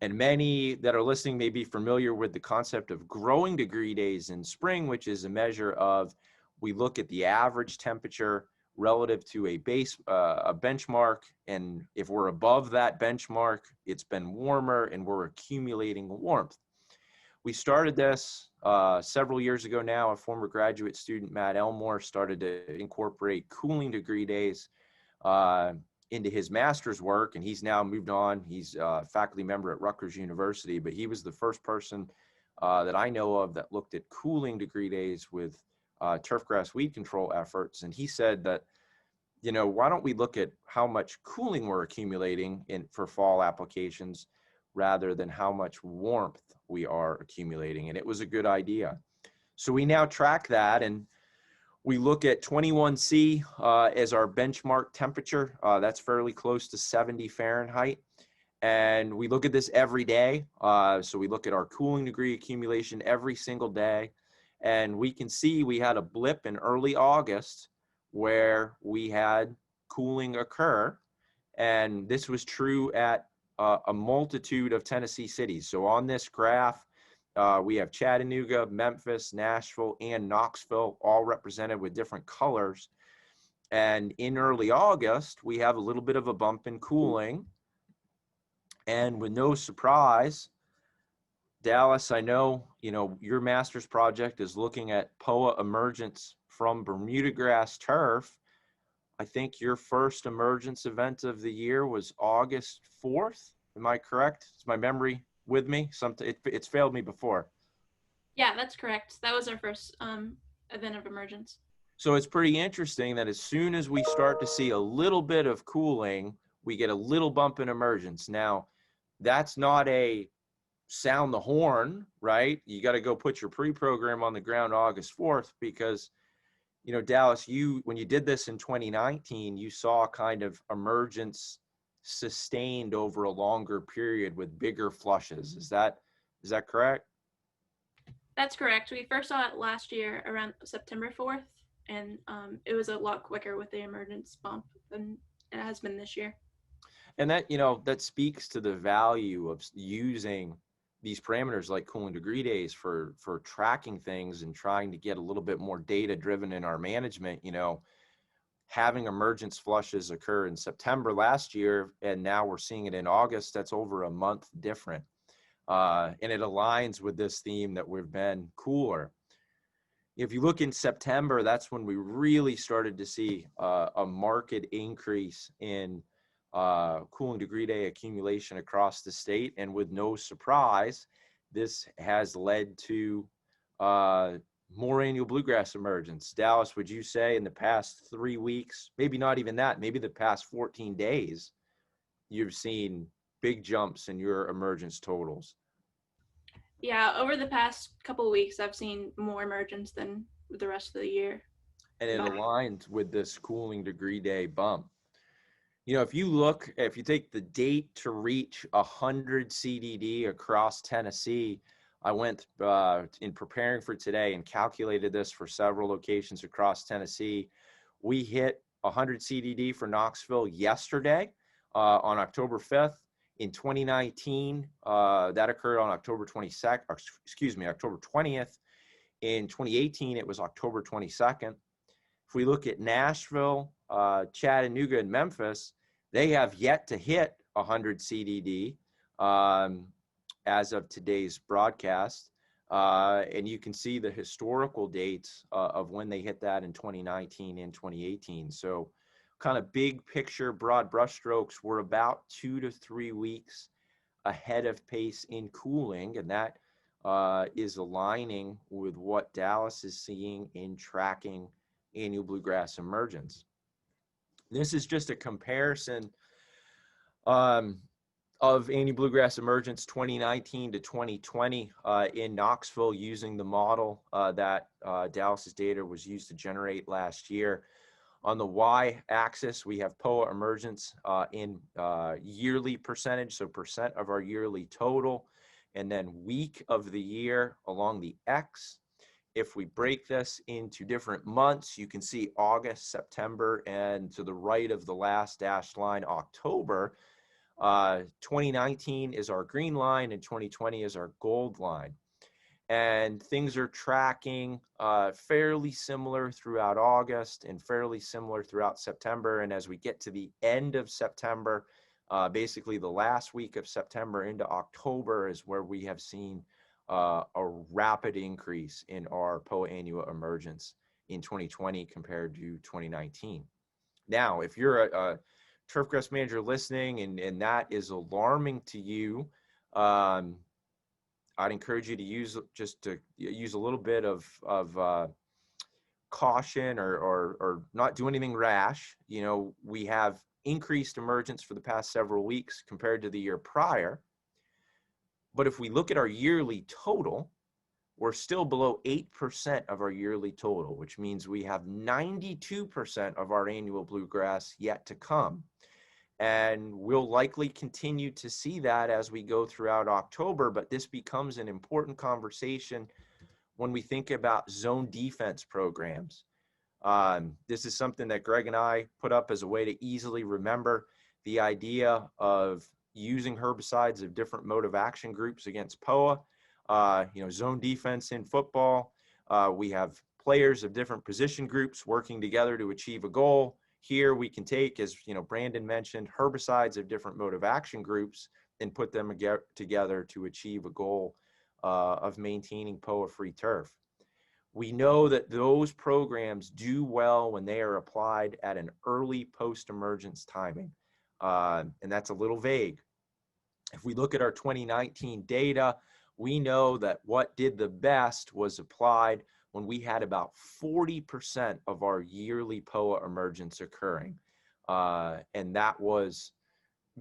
And many that are listening may be familiar with the concept of growing degree days in spring, which is a measure of, we look at the average temperature relative to a benchmark. And if we're above that benchmark, it's been warmer and we're accumulating warmth. We started this several years ago now. A former graduate student, Matt Elmore, started to incorporate cooling degree days into his master's work, and he's now moved on. He's a faculty member at Rutgers University, but he was the first person that I know of that looked at cooling degree days with turfgrass weed control efforts. And he said that, you know, why don't we look at how much cooling we're accumulating for fall applications rather than how much warmth we are accumulating. And it was a good idea. So we now track that, and we look at 21C as our benchmark temperature. That's fairly close to 70 Fahrenheit. And we look at this every day. So we look at our cooling degree accumulation every single day. And we can see we had a blip in early August where we had cooling occur. And this was true at a multitude of Tennessee cities. So on this graph, we have Chattanooga, Memphis, Nashville, and Knoxville, all represented with different colors. And in early August, we have a little bit of a bump in cooling. And with no surprise, Dallas, I know, you know, your master's project is looking at POA emergence from Bermuda grass turf. I think your first emergence event of the year was August 4th. Am I correct? Is my memory with me? It's failed me before. Yeah, that's correct. That was our first event of emergence. So it's pretty interesting that as soon as we start to see a little bit of cooling, we get a little bump in emergence. Now, that's not a sound the horn, right? You got to go put your pre-program on the ground August 4th, because, you know, Dallas, when you did this in 2019, you saw kind of emergence sustained over a longer period with bigger flushes. Is that correct? That's correct. We first saw it last year around September 4th, and it was a lot quicker with the emergence bump than it has been this year. And that, you know, that speaks to the value of using these parameters like cooling degree days for tracking things and trying to get a little bit more data driven in our management. You know, having emergence flushes occur in September last year, and now we're seeing it in August. That's over a month different. And it aligns with this theme that we've been cooler. If you look in September, that's when we really started to see a marked increase in cooling degree day accumulation across the state. And with no surprise, this has led to more annual bluegrass emergence. Dallas, would you say in the past 3 weeks, maybe not even that, maybe the past 14 days, you've seen big jumps in your emergence totals? Yeah, over the past couple of weeks, I've seen more emergence than the rest of the year. And it Wow. aligns with this cooling degree day bump. You know, if you take the date to reach 100 CDD across Tennessee, I went in preparing for today and calculated this for several locations across Tennessee. We hit 100 CDD for Knoxville yesterday on October 5th. In 2019, that occurred on October 22nd, October 20th. In 2018, it was October 22nd. If we look at Nashville, Chattanooga, and Memphis, they have yet to hit 100 CDD as of today's broadcast. And you can see the historical dates of when they hit that in 2019 and 2018. So kind of big picture, broad brushstrokes, we're about 2 to 3 weeks ahead of pace in cooling. And that is aligning with what Dallas is seeing in tracking annual bluegrass emergence. This is just a comparison of annual bluegrass emergence 2019 to 2020 in Knoxville using the model that Dallas's data was used to generate last year. On the y-axis, we have POA emergence in yearly percentage, so percent of our yearly total, and then week of the year along the x. If we break this into different months, you can see August, September, and to the right of the last dashed line, October. 2019 is our green line and 2020 is our gold line. And things are tracking fairly similar throughout August and fairly similar throughout September. And as we get to the end of September, basically the last week of September into October is where we have seen a rapid increase in our POA annua emergence in 2020 compared to 2019. Now, if you're a turfgrass manager listening and that is alarming to you, I'd encourage you to use a little bit of caution or not do anything rash. You know, we have increased emergence for the past several weeks compared to the year prior. But if we look at our yearly total, we're still below 8% of our yearly total, which means we have 92% of our annual bluegrass yet to come. And we'll likely continue to see that as we go throughout October, but this becomes an important conversation when we think about zone defense programs. This is something that Greg and I put up as a way to easily remember the idea of using herbicides of different mode of action groups against POA. Zone defense in football, we have players of different position groups working together to achieve a goal. Here we can take, as Brandon mentioned, herbicides of different mode of action groups and put them together to achieve a goal of maintaining POA-free turf. We know that those programs do well when they are applied at an early post-emergence timing, and that's a little vague. If we look at our 2019 data, we know that what did the best was applied when we had about 40% of our yearly POA emergence occurring. And that was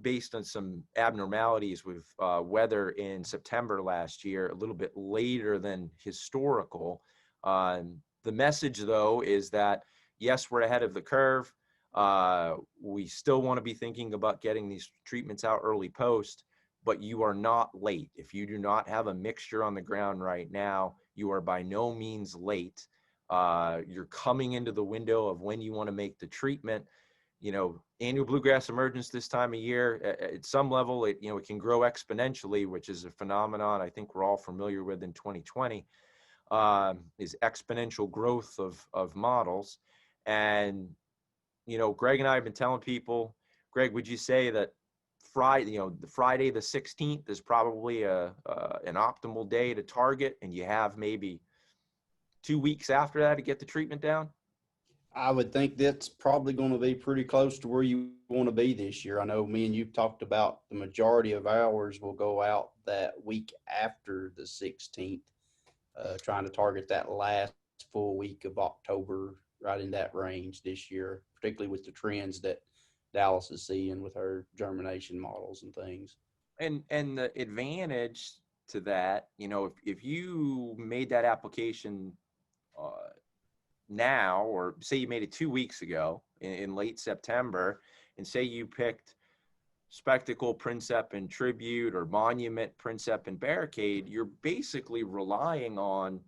based on some abnormalities with weather in September last year, a little bit later than historical. The message, though, is that, yes, we're ahead of the curve. We still want to be thinking about getting these treatments out early post, but you are not late. If you do not have a mixture on the ground right now, you are by no means late. You're coming into the window of when you want to make the treatment. Annual bluegrass emergence this time of year, at some level, it can grow exponentially, which is a phenomenon I think we're all familiar with in 2020, is exponential growth of models. And, Greg and I have been telling people, Greg, would you say that Friday the 16th is probably an optimal day to target, and you have maybe 2 weeks after that to get the treatment down? I would think that's probably going to be pretty close to where you want to be this year. I know me and you've talked about the majority of ours will go out that week after the 16th, trying to target that last full week of October, right in that range this year, particularly with the trends that Dallas is seeing with her germination models and things. And the advantage to that, if you made that application now, or say you made it 2 weeks ago in late September, and say you picked Spectacle, Princep, and Tribute, or Monument, Princep, and Barricade, you're basically relying on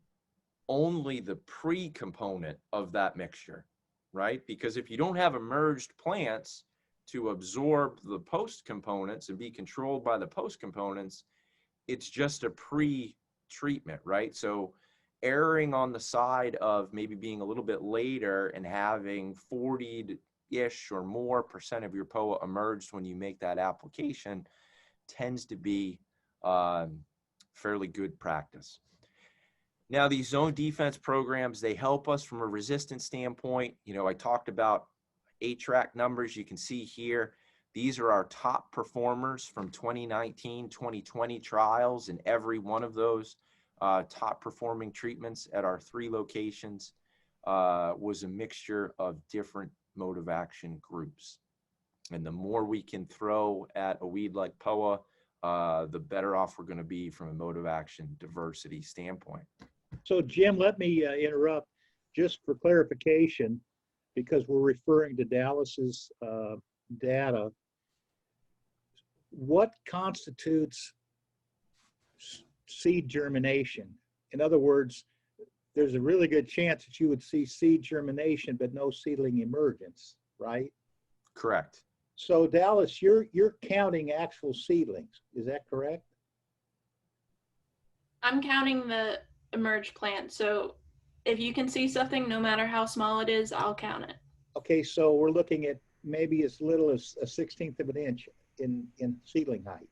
only the pre-component of that mixture, right? Because if you don't have emerged plants to absorb the post components and be controlled by the post components, it's just a pre-treatment, right? So erring on the side of maybe being a little bit later and having 40-ish or more % of your POA emerged when you make that application tends to be fairly good practice. Now, these zone defense programs, they help us from a resistance standpoint. I talked about 8-track numbers you can see here. These are our top performers from 2019, 2020 trials, and every one of those top performing treatments at our 3 locations was a mixture of different mode of action groups. And the more we can throw at a weed like POA, the better off we're going to be from a mode of action diversity standpoint. So Jim, let me interrupt just for clarification, because we're referring to Dallas's data. What constitutes seed germination? In other words, there's a really good chance that you would see seed germination, but no seedling emergence, right? Correct. So Dallas, you're counting actual seedlings. Is that correct? I'm counting the emerged plant. So if you can see something, no matter how small it is, I'll count it. Okay, so we're looking at maybe as little as a 1/16 of an inch in seedling height.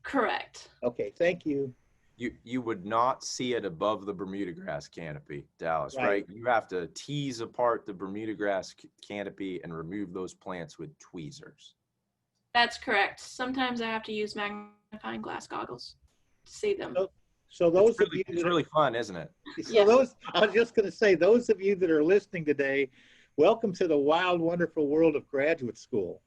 Correct. Okay, thank you. You would not see it above the Bermuda grass canopy, Dallas, right? You have to tease apart the Bermuda grass canopy and remove those plants with tweezers. That's correct. Sometimes I have to use magnifying glass goggles to see them. So those it's really, of you it's really fun, isn't it? So Yeah. I was just going to say, those of you that are listening today, welcome to the wild, wonderful world of graduate school.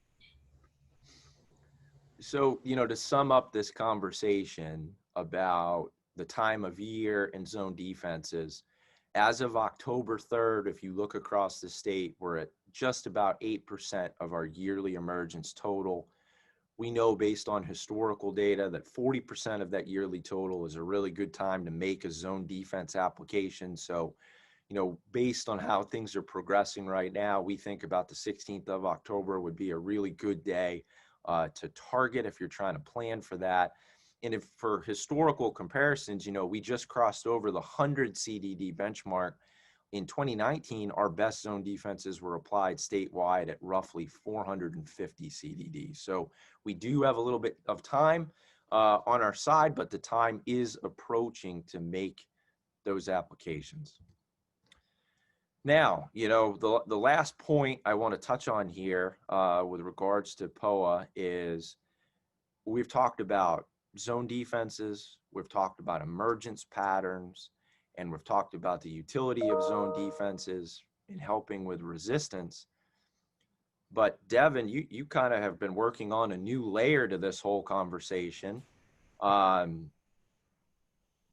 So, to sum up this conversation about the time of year and zone defenses, as of October 3rd, if you look across the state, we're at just about 8% of our yearly emergence total. We know based on historical data that 40% of that yearly total is a really good time to make a zone defense application. So, based on how things are progressing right now, we think about the 16th of October would be a really good day to target if you're trying to plan for that. And if for historical comparisons, we just crossed over the 100 CDD benchmark. In 2019, our best zone defenses were applied statewide at roughly 450 CDD. So we do have a little bit of time on our side, but the time is approaching to make those applications. Now, the last point I want to touch on here with regards to POA is we've talked about zone defenses, we've talked about emergence patterns, and we've talked about the utility of zone defenses in helping with resistance. But Devin, you kind of have been working on a new layer to this whole conversation. And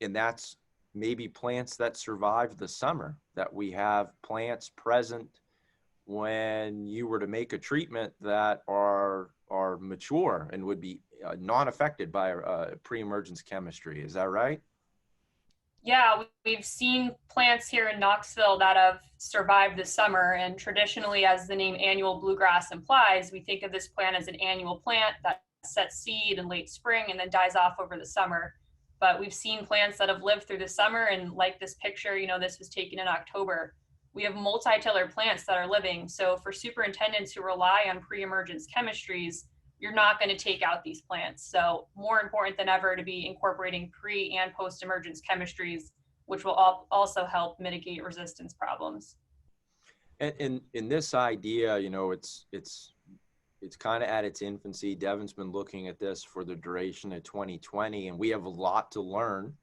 that's maybe plants that survive the summer, that we have plants present when you were to make a treatment that are mature and would be non-affected by pre-emergence chemistry. Is that right? Yeah, we've seen plants here in Knoxville that have survived the summer, and traditionally, as the name annual bluegrass implies, we think of this plant as an annual plant that sets seed in late spring and then dies off over the summer. But we've seen plants that have lived through the summer, and like this picture, this was taken in October. We have multi-tiller plants that are living. So for superintendents who rely on pre-emergence chemistries, you're not going to take out these plants. So more important than ever to be incorporating pre and post-emergence chemistries, which will also help mitigate resistance problems. And in this idea, you know, it's kind of at its infancy. Devin's been looking at this for the duration of 2020, and we have a lot to learn.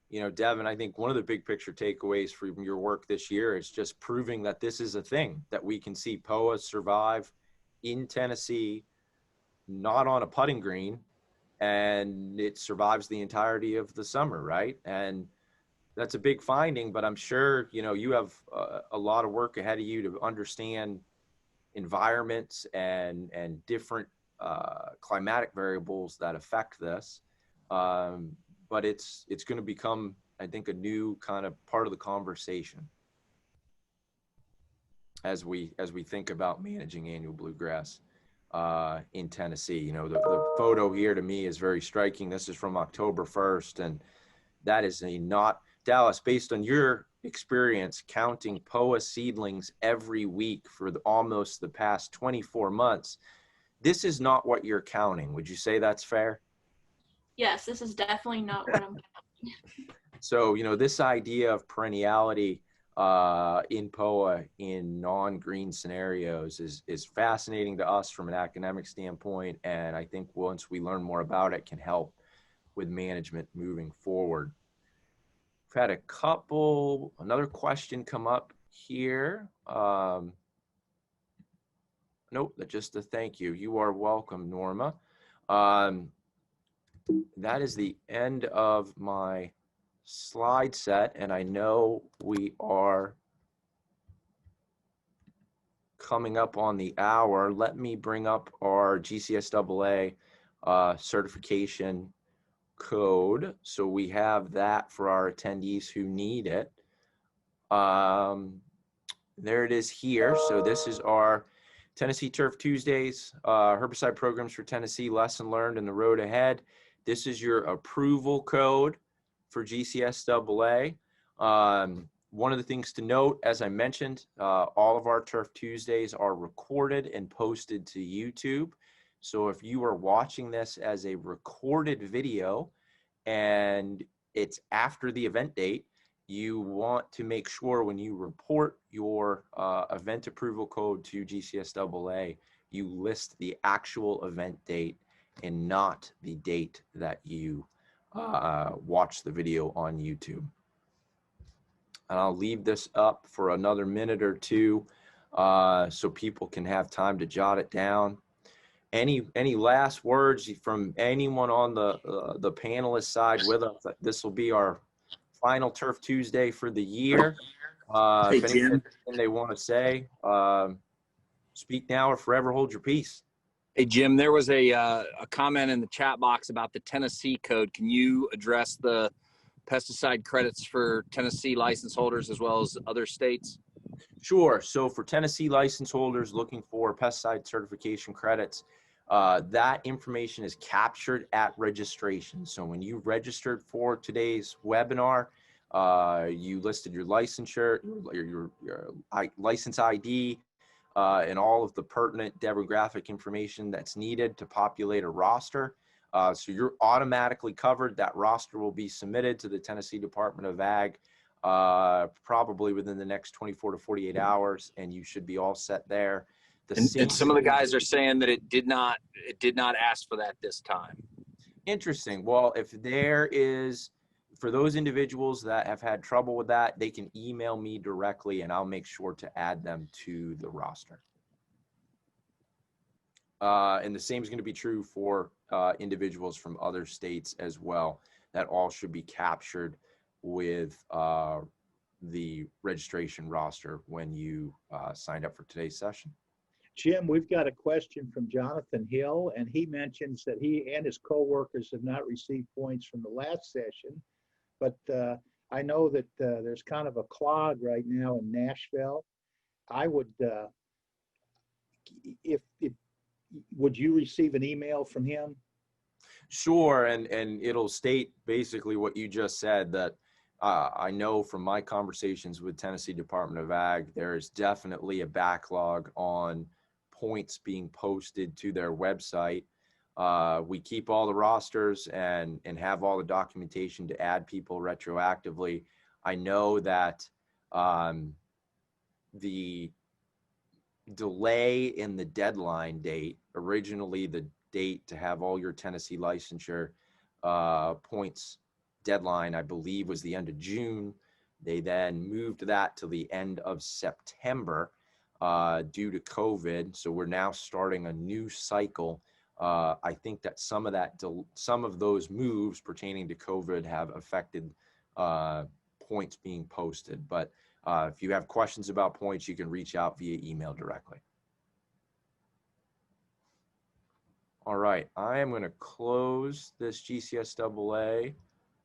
You know, Devin, I think one of the big picture takeaways from your work this year is just proving that this is a thing, that we can see POA survive in Tennessee, not on a putting green, and it survives the entirety of the summer, right? And that's a big finding, but I'm sure, you know, you have a lot of work ahead of you to understand environments and different climatic variables that affect this. But it's going to become, I think, a new kind of part of the conversation as we think about managing annual bluegrass in Tennessee. You know, the photo here to me is very striking. This is from October 1st, and that is a not Dallas, based on your experience counting POA seedlings every week for almost the past 24 months. This is not what you're counting. Would you say that's fair? Yes, this is definitely not what I'm. So, you know, this idea of perenniality in POA in non-green scenarios is fascinating to us from an academic standpoint. And I think once we learn more about it, can help with management moving forward. We've had another question come up here. Nope, just a thank you. You are welcome, Norma. That is the end of my slide set, and I know we are coming up on the hour. Let me bring up our GCSAA certification code, so we have that for our attendees who need it. There it is here. So this is our Tennessee Turf Tuesdays, Herbicide Programs for Tennessee, Lesson Learned and the Road Ahead. This is your approval code for GCSAA. One of the things to note, as I mentioned, all of our Turf Tuesdays are recorded and posted to YouTube. So if you are watching this as a recorded video and it's after the event date, you want to make sure when you report your event approval code to GCSAA, you list the actual event date and not the date that you watch the video on YouTube. And I'll leave this up for another minute or two so people can have time to jot it down. Any last words from anyone on the panelist side with us? This will be our final Turf Tuesday for the year. Hey, If anything they want to say, speak now or forever hold your peace. Hey, Jim, there was a comment in the chat box about the Tennessee code. Can you address the pesticide credits for Tennessee license holders as well as other states? Sure. So for Tennessee license holders looking for pesticide certification credits, that information is captured at registration. So when you registered for today's webinar, you listed your licensure, your license ID, and all of the pertinent demographic information that's needed to populate a roster. So you're automatically covered. That roster will be submitted to the Tennessee Department of Ag probably within the next 24 to 48 hours, and you should be all set there. And some of the guys are saying that it did not ask for that this time. Interesting. Well, if there is, for those individuals that have had trouble with that, they can email me directly and I'll make sure to add them to the roster. And the same is going to be true for individuals from other states as well. That all should be captured with the registration roster when you signed up for today's session. Jim, we've got a question from Jonathan Hill, and he mentions that he and his coworkers have not received points from the last session, but I know that there's kind of a clog right now in Nashville. I would, would you receive an email from him? Sure, and it'll state basically what you just said, that I know from my conversations with Tennessee Department of Ag, there is definitely a backlog on points being posted to their website. We keep all the rosters and have all the documentation to add people retroactively. I know that the delay in the deadline date. Originally, the date to have all your Tennessee licensure points deadline, I believe, was the end of June. They then moved that to the end of September due to COVID. So we're now starting a new cycle. I think that some of those moves pertaining to COVID have affected points being posted. But if you have questions about points, you can reach out via email directly. All right, I am going to close this GCSAA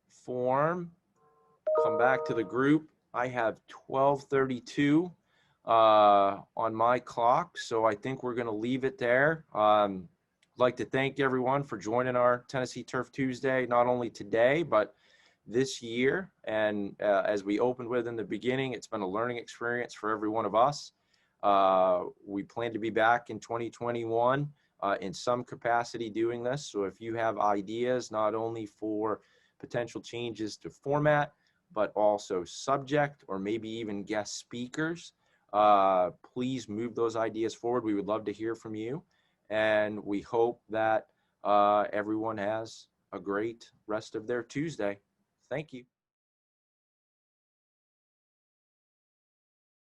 form, come back to the group. I have 12:32 on my clock, so I think we're going to leave it there. I'd like to thank everyone for joining our Tennessee Turf Tuesday, not only today, but this year. And as we opened with in the beginning, it's been a learning experience for every one of us. We plan to be back in 2021 in some capacity doing this. So if you have ideas, not only for potential changes to format, but also subject or maybe even guest speakers, please move those ideas forward. We would love to hear from you. And we hope that everyone has a great rest of their Tuesday. Thank you.